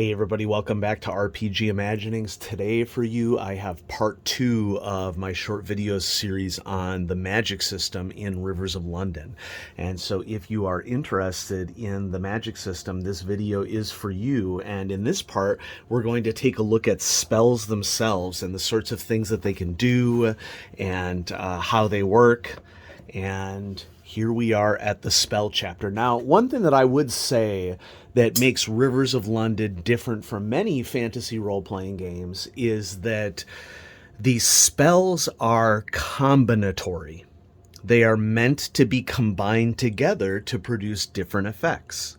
Hey everybody, welcome back to RPG Imaginings. Today for you, I have part 2 of my short video series on the magic system in Rivers of London. And so if you are interested in the magic system, this video is for you. And in this part, we're going to take a look at spells themselves and the sorts of things that they can do and how they work. And here we are at the spell chapter. Now, one thing that I would say that makes Rivers of London different from many fantasy role-playing games is that the spells are combinatory. They are meant to be combined together to produce different effects.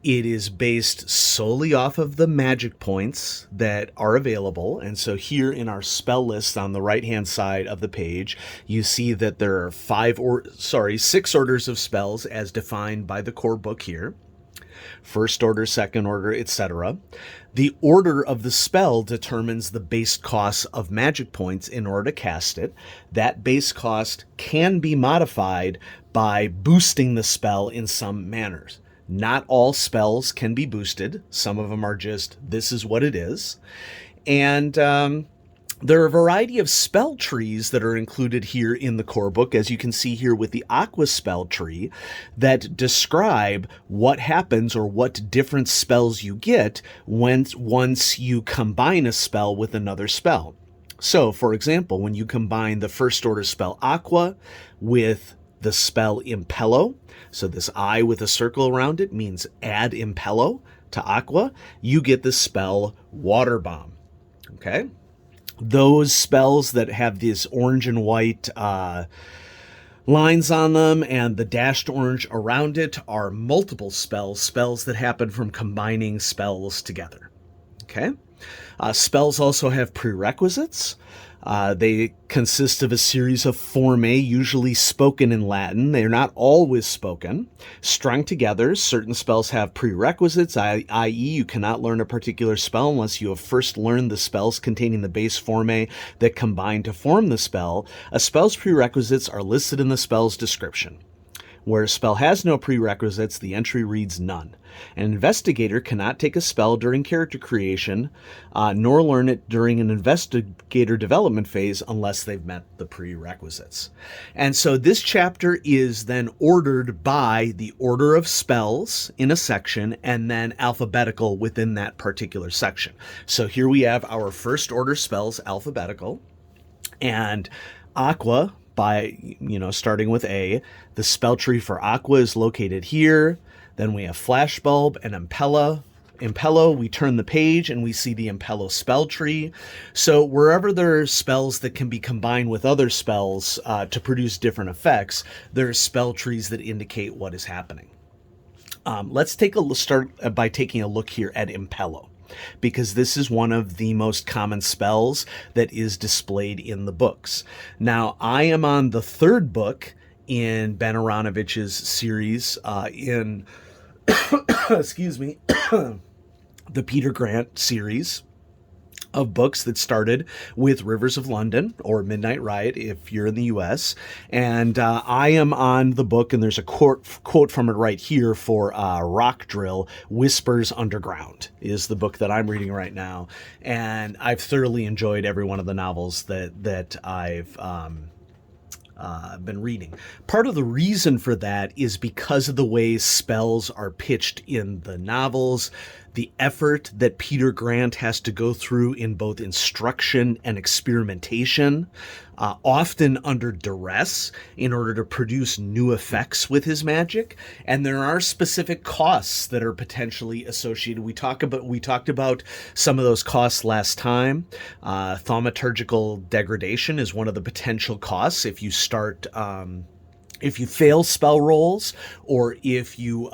It is based solely off of the magic points that are available. And so here in our spell list on the right-hand side of the page, you see that there are 6 orders of spells as defined by the core book here. First order, second order, etc. The order of the spell determines the base cost of magic points in order to cast it. That base cost can be modified by boosting the spell in some manners. Not all spells can be boosted. Some of them are just, this is what it is. And there are a variety of spell trees that are included here in the core book, as you can see here with the Aqua spell tree, that describe what happens or what different spells you get once you combine a spell with another spell. So, for example, when you combine the first order spell Aqua with the spell Impello, so this eye with a circle around it means add Impello to Aqua, you get the spell Water Bomb. Okay? Those spells that have this orange and white lines on them and the dashed orange around it are multiple spells that happen from combining spells together. Okay? Spells also have prerequisites. They consist of a series of formae, usually spoken in Latin. They are not always spoken. Strung together, certain spells have prerequisites, i.e. you cannot learn a particular spell unless you have first learned the spells containing the base formae that combine to form the spell. A spell's prerequisites are listed in the spell's description. Where a spell has no prerequisites, the entry reads none. An investigator cannot take a spell during character creation, nor learn it during an investigator development phase unless they've met the prerequisites. And so this chapter is then ordered by the order of spells in a section and then alphabetical within that particular section. So here we have our first order spells alphabetical, and Aqua, by, starting with A. The spell tree for Aqua is located here. Then we have Flashbulb and Impello, we turn the page and we see the Impello spell tree. So wherever there are spells that can be combined with other spells to produce different effects, there are spell trees that indicate what is happening. Let's start by taking a look here at Impello, because this is one of the most common spells that is displayed in the books. Now, I am on the third book in Ben Aronovich's series in, excuse me, the Peter Grant series of books that started with Rivers of London, or Midnight Riot if you're in the US. And I am on the book, and there's a quote from it right here for Rock Drill. Whispers Underground is the book that I'm reading right now. And I've thoroughly enjoyed every one of the novels that I've been reading. Part of the reason for that is because of the way spells are pitched in the novels, the effort that Peter Grant has to go through in both instruction and experimentation, often under duress, in order to produce new effects with his magic. And there are specific costs that are potentially associated. We talked about some of those costs last time. Thaumaturgical degradation is one of the potential costs if you start, if you fail spell rolls, or if you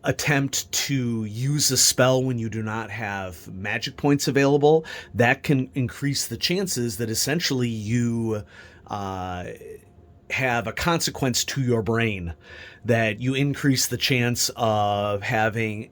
attempt to use a spell when you do not have magic points available. That can increase the chances that essentially you have a consequence to your brain, that you increase the chance of having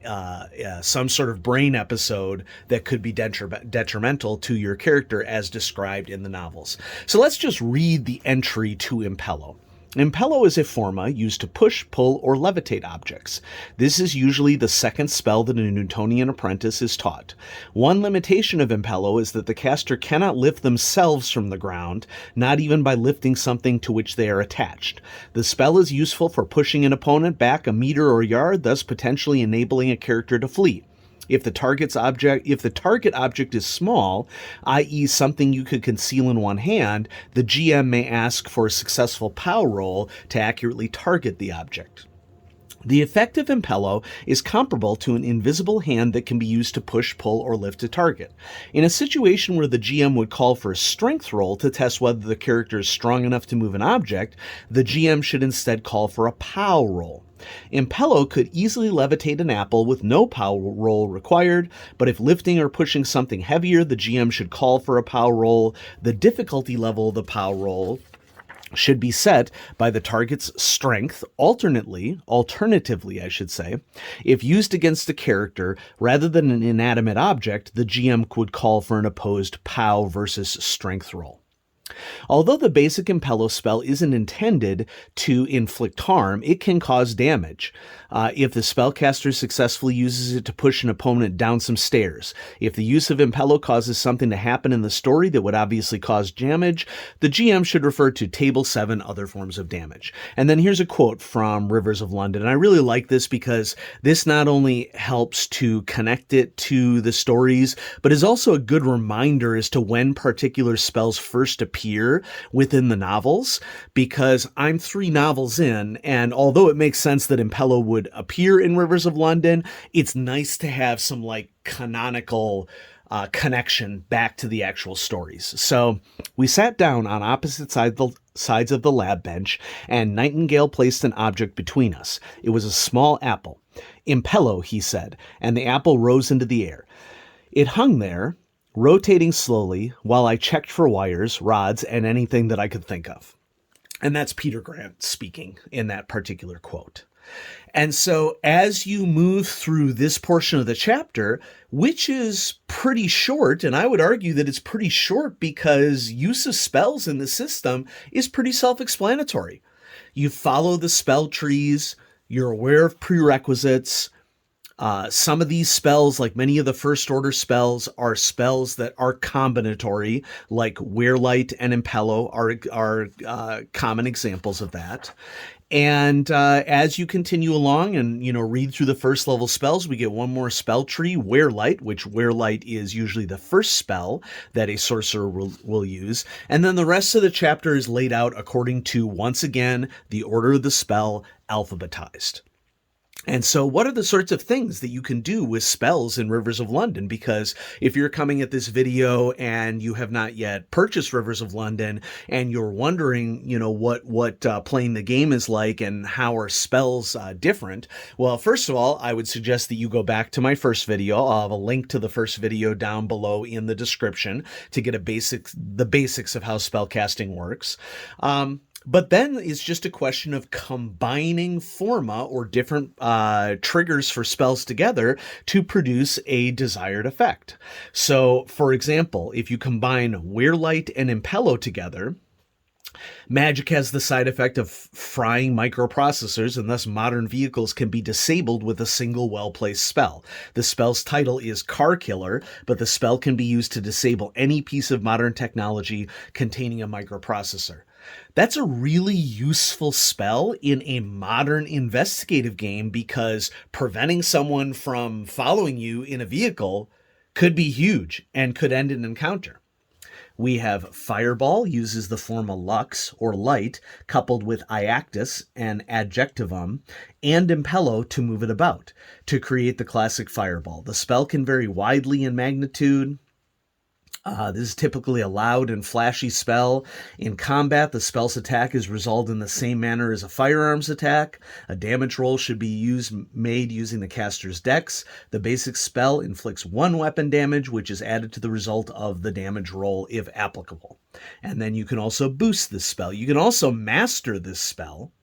some sort of brain episode that could be detrimental to your character as described in the novels. So let's just read the entry to Impello. Impello is a forma used to push, pull, or levitate objects. This is usually the second spell that a Newtonian apprentice is taught. One limitation of Impello is that the caster cannot lift themselves from the ground, not even by lifting something to which they are attached. The spell is useful for pushing an opponent back a meter or yard, thus potentially enabling a character to flee. If the target object is small, i.e. something you could conceal in one hand, the GM may ask for a successful POW roll to accurately target the object. The effect of Impello is comparable to an invisible hand that can be used to push, pull, or lift a target. In a situation where the GM would call for a strength roll to test whether the character is strong enough to move an object, the GM should instead call for a POW roll. Impello could easily levitate an apple with no POW roll required, but if lifting or pushing something heavier, the GM should call for a POW roll. The difficulty level of the POW roll should be set by the target's strength, alternatively, if used against a character rather than an inanimate object, the GM would call for an opposed POW versus strength roll. Although the basic Impello spell isn't intended to inflict harm, it can cause damage. If the spellcaster successfully uses it to push an opponent down some stairs. If the use of Impello causes something to happen in the story that would obviously cause damage, the GM should refer to Table 7, Other Forms of Damage. And then here's a quote from Rivers of London. And I really like this because this not only helps to connect it to the stories, but is also a good reminder as to when particular spells first appear within the novels, because I'm 3 novels in, and although it makes sense that Impello would appear in Rivers of London, it's nice to have some canonical connection back to the actual stories. So we sat down on opposite sides of the lab bench, and Nightingale placed an object between us. It was a small apple. Impello, he said, and the apple rose into the air. It hung there, rotating slowly, while I checked for wires, rods, and anything that I could think of. And that's Peter Grant speaking in that particular quote. And so as you move through this portion of the chapter, which is pretty short, and I would argue that it's pretty short because use of spells in the system is pretty self-explanatory. You follow the spell trees, you're aware of prerequisites. Some of these spells, like many of the first order spells, are spells that are combinatory, like Weirlight and Impello are common examples of that. And as you continue along and, read through the first level spells, we get one more spell tree, Weirlight, which Weirlight is usually the first spell that a sorcerer will use. And then the rest of the chapter is laid out according to, once again, the order of the spell alphabetized. And so what are the sorts of things that you can do with spells in Rivers of London? Because if you're coming at this video and you have not yet purchased Rivers of London and you're wondering, what playing the game is like and how are spells different, well, first of all, I would suggest that you go back to my first video. I'll have a link to the first video down below in the description to get the basics of how spellcasting works. But then it's just a question of combining forma or different triggers for spells together to produce a desired effect. So, for example, if you combine Weirlight and Impello together, magic has the side effect of frying microprocessors, and thus modern vehicles can be disabled with a single well-placed spell. The spell's title is Car Killer, but the spell can be used to disable any piece of modern technology containing a microprocessor. That's a really useful spell in a modern investigative game because preventing someone from following you in a vehicle could be huge and could end an encounter. We have Fireball, uses the forma Lux, or light, coupled with Iactus and Adjectivum, and Impello to move it about, to create the classic Fireball. The spell can vary widely in magnitude. This is typically a loud and flashy spell. In combat, the spell's attack is resolved in the same manner as a firearms attack. A damage roll should be made using the caster's dex. The basic spell inflicts 1 weapon damage, which is added to the result of the damage roll if applicable. And then you can also boost this spell. You can also master this spell.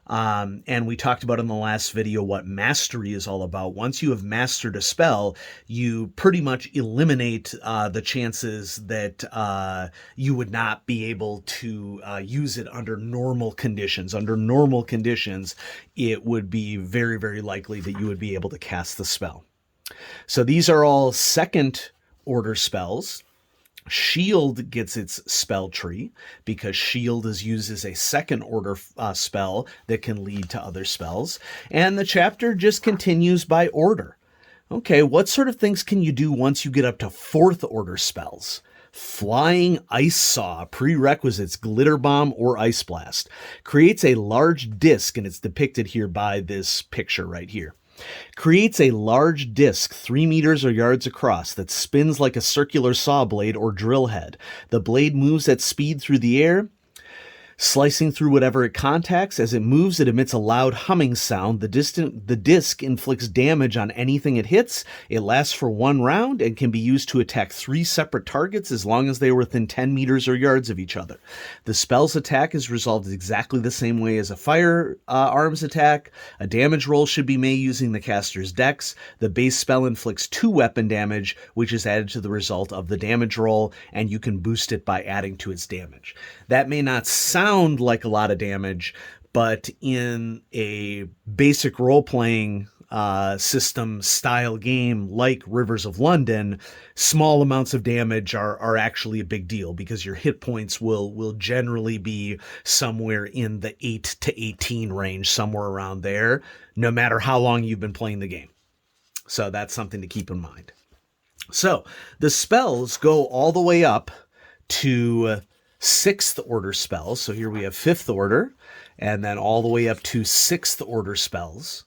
And we talked about in the last video what mastery is all about. Once you have mastered a spell, you pretty much eliminate the chances that you would not be able to use it under normal conditions. Under normal conditions, it would be very, very likely that you would be able to cast the spell. So these are all second order spells. Shield gets its spell tree because shield is used as a second order spell that can lead to other spells. And the chapter just continues by order. Okay, what sort of things can you do once you get up to fourth order spells? Flying Ice Saw, prerequisites, Glitter Bomb or Ice Blast. Creates a large disc, and it's depicted here by this picture right here. Creates a large disc 3 meters or yards across that spins like a circular saw blade or drill head. The blade moves at speed through the air, slicing through whatever it contacts. As it moves, it emits a loud humming sound. The disc inflicts damage on anything it hits. It lasts for 1 round and can be used to attack 3 separate targets as long as they are within 10 meters or yards of each other. The spell's attack is resolved exactly the same way as a firearms attack. A damage roll should be made using the caster's dex. The base spell inflicts 2 weapon damage, which is added to the result of the damage roll, and you can boost it by adding to its damage. That may not sound like a lot of damage, but in a basic role-playing system style game like Rivers of London, small amounts of damage are actually a big deal because your hit points will generally be somewhere in the 8 to 18 range, somewhere around there, no matter how long you've been playing the game. So that's something to keep in mind. So the spells go all the way up to 6th order spells. So here we have 5th order, and then all the way up to 6th order spells.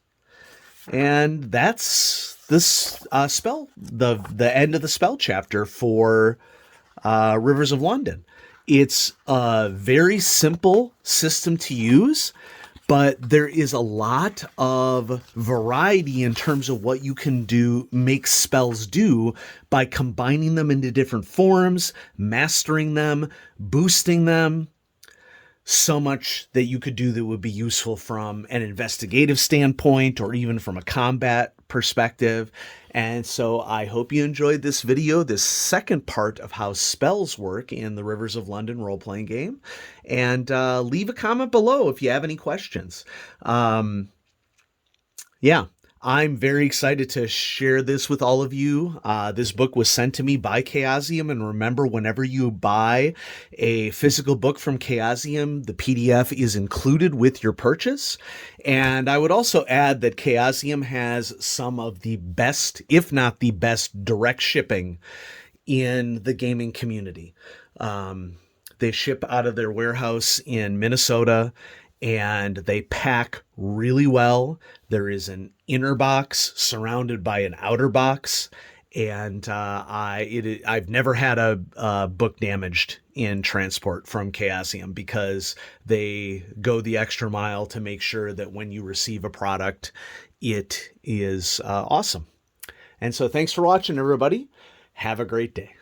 And that's this spell, the end of the spell chapter for Rivers of London. It's a very simple system to use, but there is a lot of variety in terms of what you can do, make spells do by combining them into different forms, mastering them, boosting them. So much that you could do that would be useful from an investigative standpoint or even from a combat perspective. And so I hope you enjoyed this video, this second part of how spells work in the Rivers of London role-playing game. And leave a comment below if you have any questions. Yeah. I'm very excited to share this with all of you. This book was sent to me by Chaosium, and remember, whenever you buy a physical book from Chaosium, the PDF is included with your purchase. And I would also add that Chaosium has some of the best, if not the best, direct shipping in the gaming community. They ship out of their warehouse in Minnesota, and they pack really well. There is an inner box surrounded by an outer box, and I've never had a book damaged in transport from Chaosium because they go the extra mile to make sure that when you receive a product, it is awesome. And so thanks for watching, everybody. Have a great day.